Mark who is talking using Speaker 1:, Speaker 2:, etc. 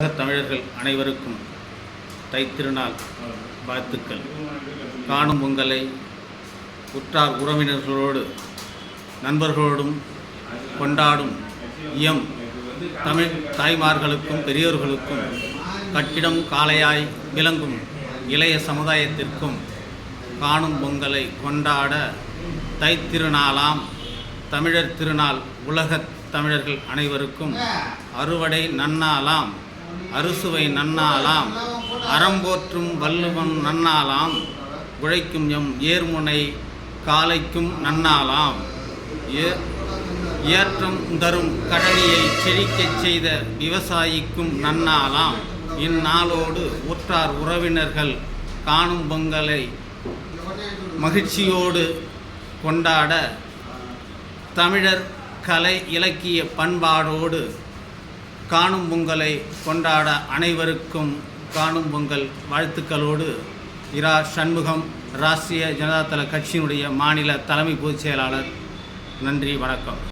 Speaker 1: தமிழர்கள் அனைவருக்கும் தைத்திருநாள் வாழ்த்துக்கள். காணும் பொங்கலை உற்றார் உறவினர்களோடு நண்பர்களோடும் கொண்டாடும் எம் தமிழ் தாய்மார்களுக்கும் பெரியோர்களுக்கும் கட்டிடம் காளையாய் விளங்கும் இளைய சமுதாயத்திற்கும் காணும் பொங்கலை கொண்டாட தைத்திருநாளாம் தமிழர் திருநாள் உலகத் தமிழர்கள் அனைவருக்கும் அறுவடை நன்னாளாம் அறுசுவை நன்னாளாம் அறம்போற்றும் வள்ளுவன் நன்னாளாம் உழைக்கும் எம் ஏர்முனை காலைக்கும் நன்னாளாம் ஏற்றம் தரும் கடனியை செழிக்கச் செய்த விவசாயிக்கும் நன்னாளாம். இந்நாளோடு உற்றார் உறவினர்கள் காணும் பொங்கலை மகிழ்ச்சியோடு கொண்டாட தமிழர் கலை இலக்கிய பண்பாடோடு காணும் பொங்கலை கொண்டாட அனைவருக்கும் காணும் பொங்கல் வாழ்த்துக்களோடு இரா சண்முகம், ராஷ்டிரிய ஜனதாதள கட்சியினுடைய மாநில தலைமை பொதுச் செயலாளர். நன்றி, வணக்கம்.